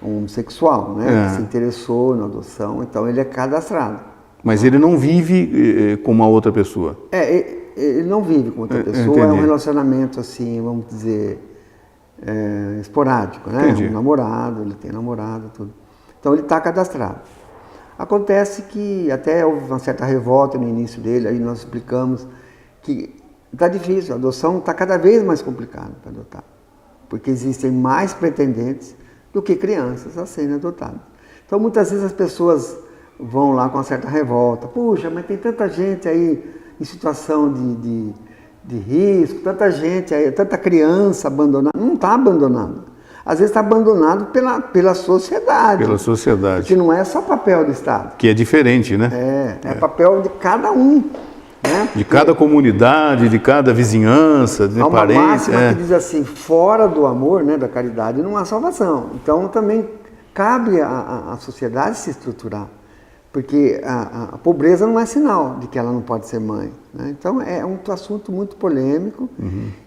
homossexual, né? Que se interessou na adoção, então ele é cadastrado. Mas ele não vive com uma outra pessoa? Ele não vive com outra pessoa, entendi. É um relacionamento assim, vamos dizer, esporádico, né? Entendi. Um namorado, ele tem namorado, tudo. Então ele está cadastrado. Acontece que até houve uma certa revolta no início dele, aí nós explicamos que está difícil, a adoção está cada vez mais complicada para adotar, porque existem mais pretendentes do que crianças a serem adotadas. Então muitas vezes as pessoas vão lá com uma certa revolta, puxa, mas tem tanta gente aí em situação de risco, tanta gente aí, tanta criança abandonada. Não está abandonada. às vezes está abandonado pela sociedade. Pela sociedade. Que não é só papel do Estado. Que é diferente, né? É papel de cada um. Né? De cada comunidade, de cada vizinhança, de há uma parente. máxima que diz assim, fora do amor, né, da caridade, não há salvação. Então também cabe à sociedade se estruturar. Porque a pobreza não é sinal de que ela não pode ser mãe. Né? Então é um assunto muito polêmico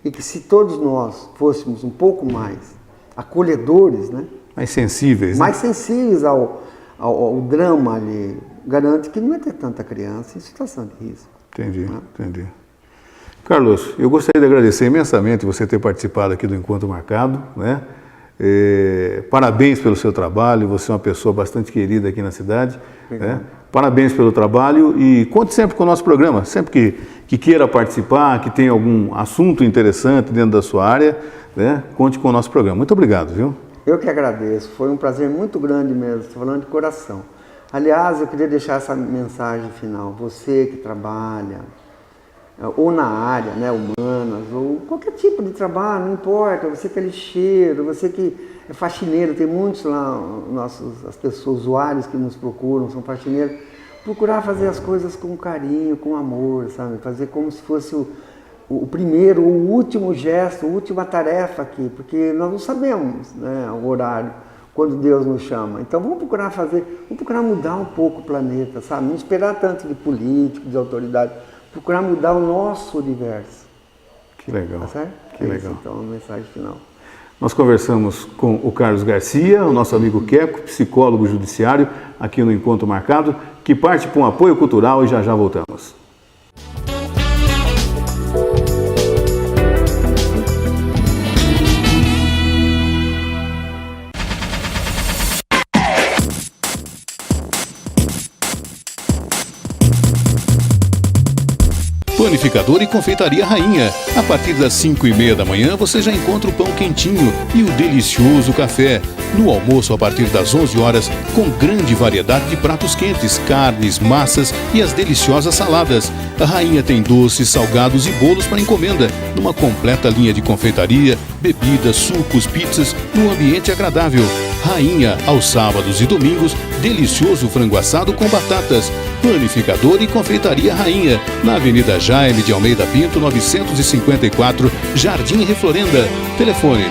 e que se todos nós fôssemos um pouco mais acolhedores, né? Mais sensíveis. Mais sensíveis ao drama ali, garante que não vai ter tanta criança em situação de risco. Entendi. Carlos, eu gostaria de agradecer imensamente você ter participado aqui do Encontro Marcado, né? Parabéns pelo seu trabalho, você é uma pessoa bastante querida aqui na cidade, né? Parabéns pelo trabalho e conte sempre com o nosso programa, sempre que queira participar, que tenha algum assunto interessante dentro da sua área, né? Conte com o nosso programa. Muito obrigado, viu? Eu que agradeço, foi um prazer muito grande mesmo, estou falando de coração. Aliás, eu queria deixar essa mensagem final, você que trabalha, ou na área, né, humanas, ou qualquer tipo de trabalho, não importa, você que é lixeiro, você que é faxineiro, tem muitos lá, as pessoas, usuários que nos procuram, são faxineiros, procurar fazer as coisas com carinho, com amor, sabe, fazer como se fosse o primeiro, o último gesto, a última tarefa aqui, porque nós não sabemos, né, o horário, quando Deus nos chama. Então vamos procurar mudar um pouco o planeta, sabe, não esperar tanto de político, de autoridade, procurar mudar o nosso universo. Que legal. Tá certo? Que legal. Então, a mensagem final. Nós conversamos com o Carlos Garcia, o nosso amigo Queco, psicólogo judiciário, aqui no Encontro Marcado, que parte para um apoio cultural e já voltamos. Panificador e Confeitaria Rainha. A partir das 5h30 da manhã você já encontra o pão quentinho e o delicioso café. No almoço, a partir das 11 horas, com grande variedade de pratos quentes, carnes, massas e as deliciosas saladas. A Rainha tem doces, salgados e bolos para encomenda, numa completa linha de confeitaria, bebidas, sucos, pizzas, num ambiente agradável. Rainha, aos sábados e domingos, delicioso frango assado com batatas. Panificador e Confeitaria Rainha, na Avenida Jaime de Almeida Pinto, 954, Jardim Reflorenda. Telefone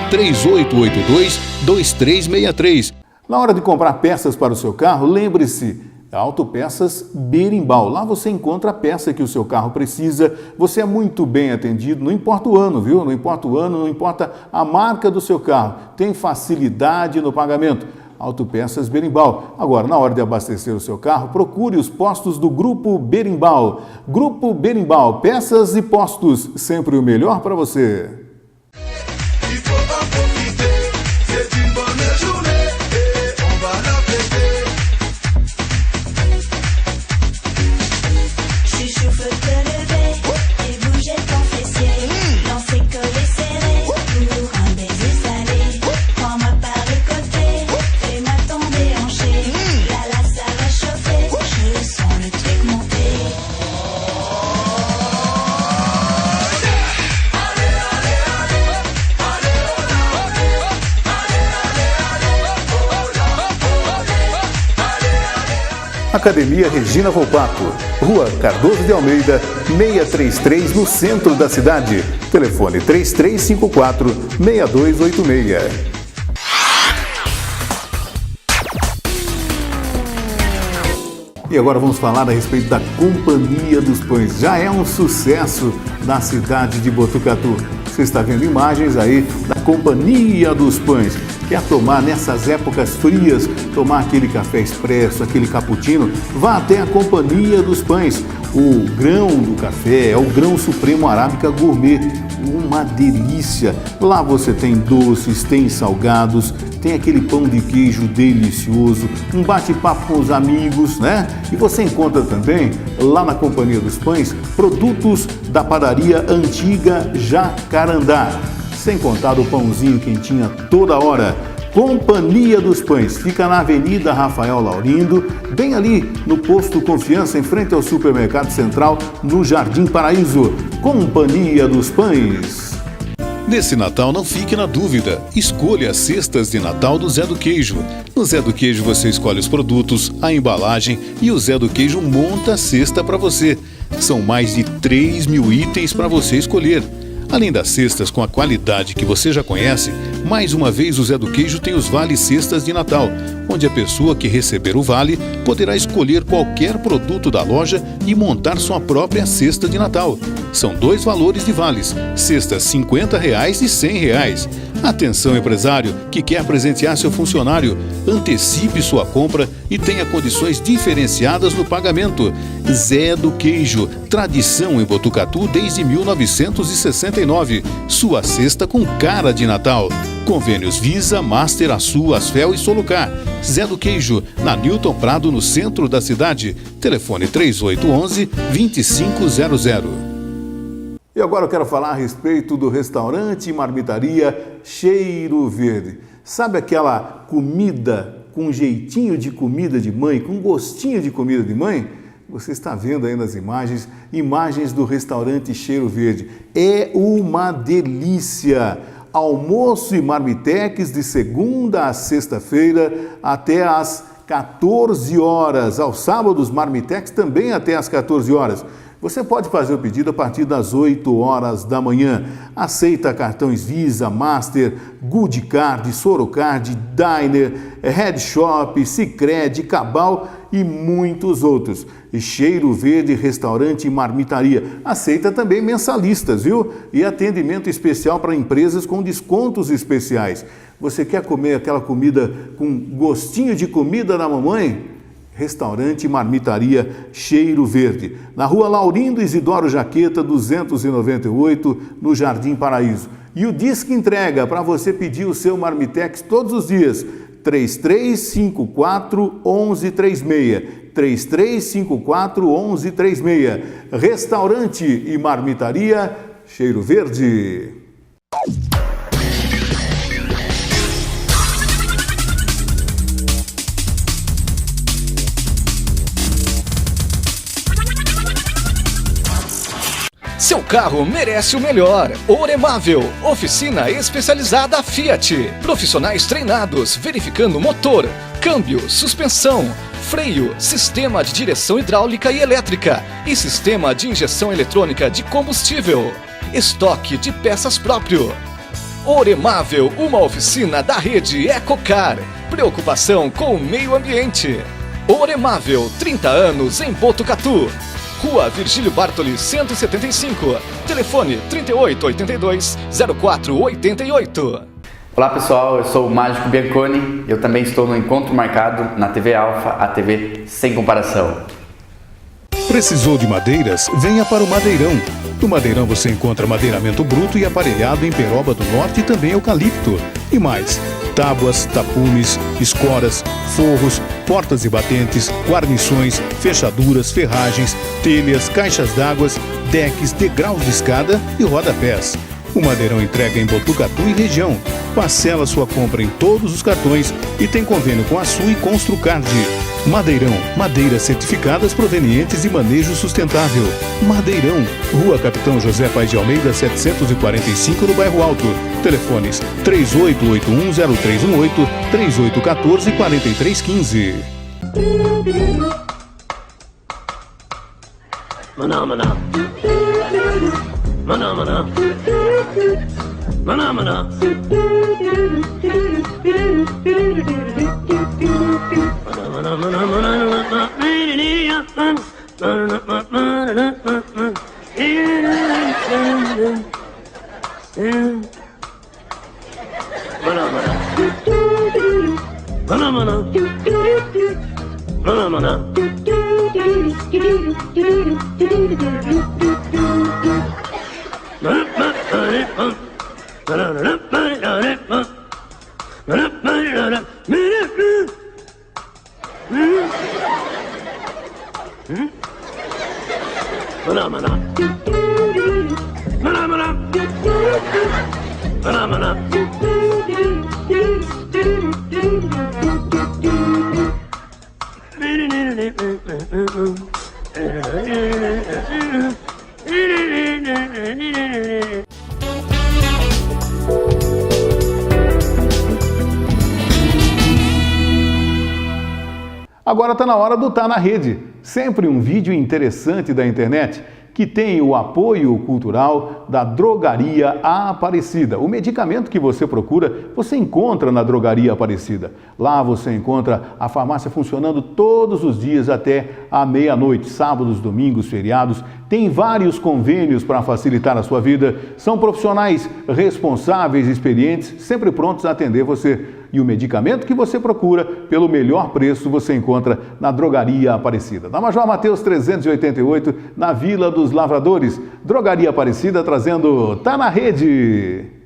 3882-2363. Na hora de comprar peças para o seu carro, lembre-se, Autopeças Berimbau. Lá você encontra a peça que o seu carro precisa. Você é muito bem atendido, não importa o ano, viu? Não importa o ano, não importa a marca do seu carro. Tem facilidade no pagamento. Autopeças Berimbau. Agora, na hora de abastecer o seu carro, procure os postos do Grupo Berimbau. Grupo Berimbau, peças e postos, sempre o melhor para você. Academia Regina Volpato, Rua Cardoso de Almeida, 633, no centro da cidade. Telefone 3354-6286. E agora vamos falar a respeito da Companhia dos Pães. Já é um sucesso na cidade de Botucatu. Você está vendo imagens aí da Companhia dos Pães. Quer tomar nessas épocas frias, tomar aquele café expresso, aquele cappuccino? Vá até a Companhia dos Pães. O grão do café é o grão supremo arábica gourmet. Uma delícia! Lá você tem doces, tem salgados, tem aquele pão de queijo delicioso, um bate-papo com os amigos, né? E você encontra também, lá na Companhia dos Pães, produtos da padaria Antiga Jacarandá. Sem contar o pãozinho quentinho toda hora. Companhia dos Pães, fica na Avenida Rafael Laurindo, bem ali no Posto Confiança, em frente ao Supermercado Central, no Jardim Paraíso. Companhia dos Pães. Nesse Natal não fique na dúvida. Escolha as cestas de Natal do Zé do Queijo. No Zé do Queijo você escolhe os produtos, a embalagem e o Zé do Queijo monta a cesta para você. São mais de 3.000 itens para você escolher. Além das cestas com a qualidade que você já conhece, mais uma vez o Zé do Queijo tem os Vale Cestas de Natal, onde a pessoa que receber o vale poderá escolher qualquer produto da loja e montar sua própria cesta de Natal. São 2 valores de vales, cestas R$ 50 e R$ 100. Atenção, empresário que quer presentear seu funcionário, antecipe sua compra e tenha condições diferenciadas no pagamento. Zé do Queijo, tradição em Botucatu desde 1969. Sua cesta com cara de Natal. Convênios Visa, Master, Açu, Asfel e Solucar. Zé do Queijo, na Newton Prado, no centro da cidade. Telefone 3811-2500. E agora eu quero falar a respeito do restaurante e marmitaria Cheiro Verde. Sabe aquela comida com jeitinho de comida de mãe, com gostinho de comida de mãe? Você está vendo aí nas imagens do restaurante Cheiro Verde. É uma delícia! Almoço e marmitex de segunda a sexta-feira até às 14 horas. Aos sábados, marmitex também até às 14 horas. Você pode fazer o pedido a partir das 8 horas da manhã. Aceita cartões Visa, Master, Goodcard, Sorocard, Diner, Headshop, Sicredi, Cabal e muitos outros. E Cheiro Verde, restaurante e marmitaria. Aceita também mensalistas, viu? E atendimento especial para empresas com descontos especiais. Você quer comer aquela comida com gostinho de comida da mamãe? Restaurante e marmitaria Cheiro Verde, na rua Laurindo Isidoro Jaqueta, 298, no Jardim Paraíso. E o Disque Entrega para você pedir o seu marmitex todos os dias, 3354-1136, 3354-1136. Restaurante e marmitaria Cheiro Verde. Seu carro merece o melhor. Oremável, oficina especializada Fiat. Profissionais treinados, verificando motor, câmbio, suspensão, freio, sistema de direção hidráulica e elétrica e sistema de injeção eletrônica de combustível. Estoque de peças próprio. Oremável, uma oficina da rede Ecocar. Preocupação com o meio ambiente. Oremável, 30 anos em Botucatu. Rua Virgílio Bartoli, 175. Telefone 3882-0488. Olá pessoal, eu sou o Mágico Bianconi. Eu também estou no Encontro Marcado na TV Alfa, a TV sem comparação. Precisou de madeiras? Venha para o Madeirão. No Madeirão você encontra madeiramento bruto e aparelhado em peroba do norte e também eucalipto. E mais, tábuas, tapumes, escoras, forros, portas e batentes, guarnições, fechaduras, ferragens, telhas, caixas d'água, decks, degraus de escada e rodapés. O Madeirão entrega em Botucatu e região. Parcela sua compra em todos os cartões e tem convênio com a Açu e Construcard. Madeirão, madeiras certificadas provenientes de manejo sustentável. Madeirão, Rua Capitão José Paes de Almeida, 745, no Bairro Alto. Telefones 3881-0318, 3814-4315. Maná, maná. Maná, maná. Maná, maná. Maná, maná, maná. Agora está na hora do Tá na Rede, sempre um vídeo interessante da internet que tem o apoio cultural da Drogaria Aparecida. O medicamento que você procura, você encontra na Drogaria Aparecida. Lá você encontra a farmácia funcionando todos os dias até a meia-noite, sábados, domingos, feriados. Tem vários convênios para facilitar a sua vida. São profissionais responsáveis, experientes, sempre prontos a atender você. E o medicamento que você procura, pelo melhor preço, você encontra na Drogaria Aparecida. Na Major Mateus 388, na Vila dos Lavradores. Drogaria Aparecida trazendo Tá na Rede.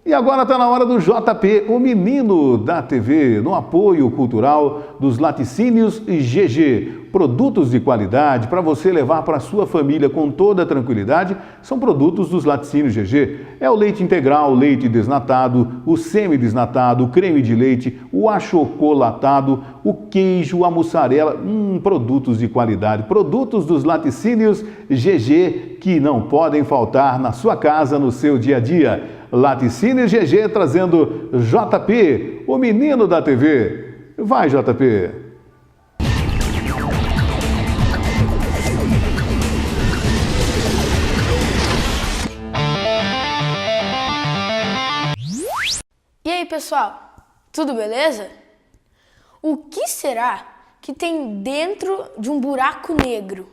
E agora está na hora do JP, o menino da TV, no apoio cultural dos Laticínios GG. Produtos de qualidade para você levar para a sua família com toda a tranquilidade, são produtos dos Laticínios GG. É o leite integral, o leite desnatado, o semi-desnatado, o creme de leite, o achocolatado, o queijo, a mussarela, produtos de qualidade. Produtos dos Laticínios GG que não podem faltar na sua casa, no seu dia a dia. Laticínios GG trazendo JP, o menino da TV. Vai, JP! E aí, pessoal? Tudo beleza? O que será que tem dentro de um buraco negro?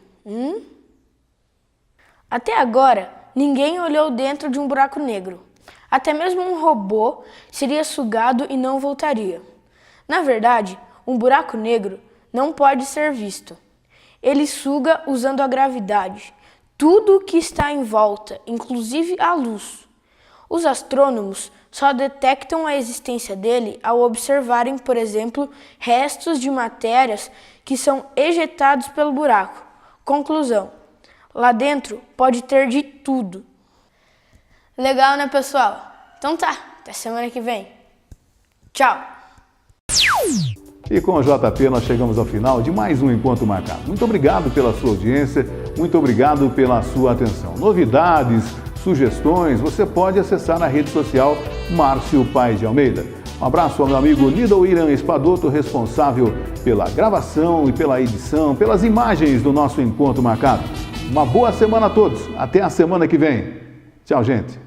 Até agora, ninguém olhou dentro de um buraco negro. Até mesmo um robô seria sugado e não voltaria. Na verdade, um buraco negro não pode ser visto. Ele suga usando a gravidade, tudo o que está em volta, inclusive a luz. Os astrônomos só detectam a existência dele ao observarem, por exemplo, restos de matérias que são ejetados pelo buraco. Conclusão: lá dentro pode ter de tudo. Legal, né, pessoal? Então tá, até semana que vem. Tchau! E com o JP nós chegamos ao final de mais um Encontro Marcado. Muito obrigado pela sua audiência, muito obrigado pela sua atenção. Novidades, sugestões, você pode acessar na rede social Márcio Paes de Almeida. Um abraço ao meu amigo Nidal Irã Espadoto, responsável pela gravação e pela edição, pelas imagens do nosso Encontro Marcado. Uma boa semana a todos, até a semana que vem. Tchau, gente.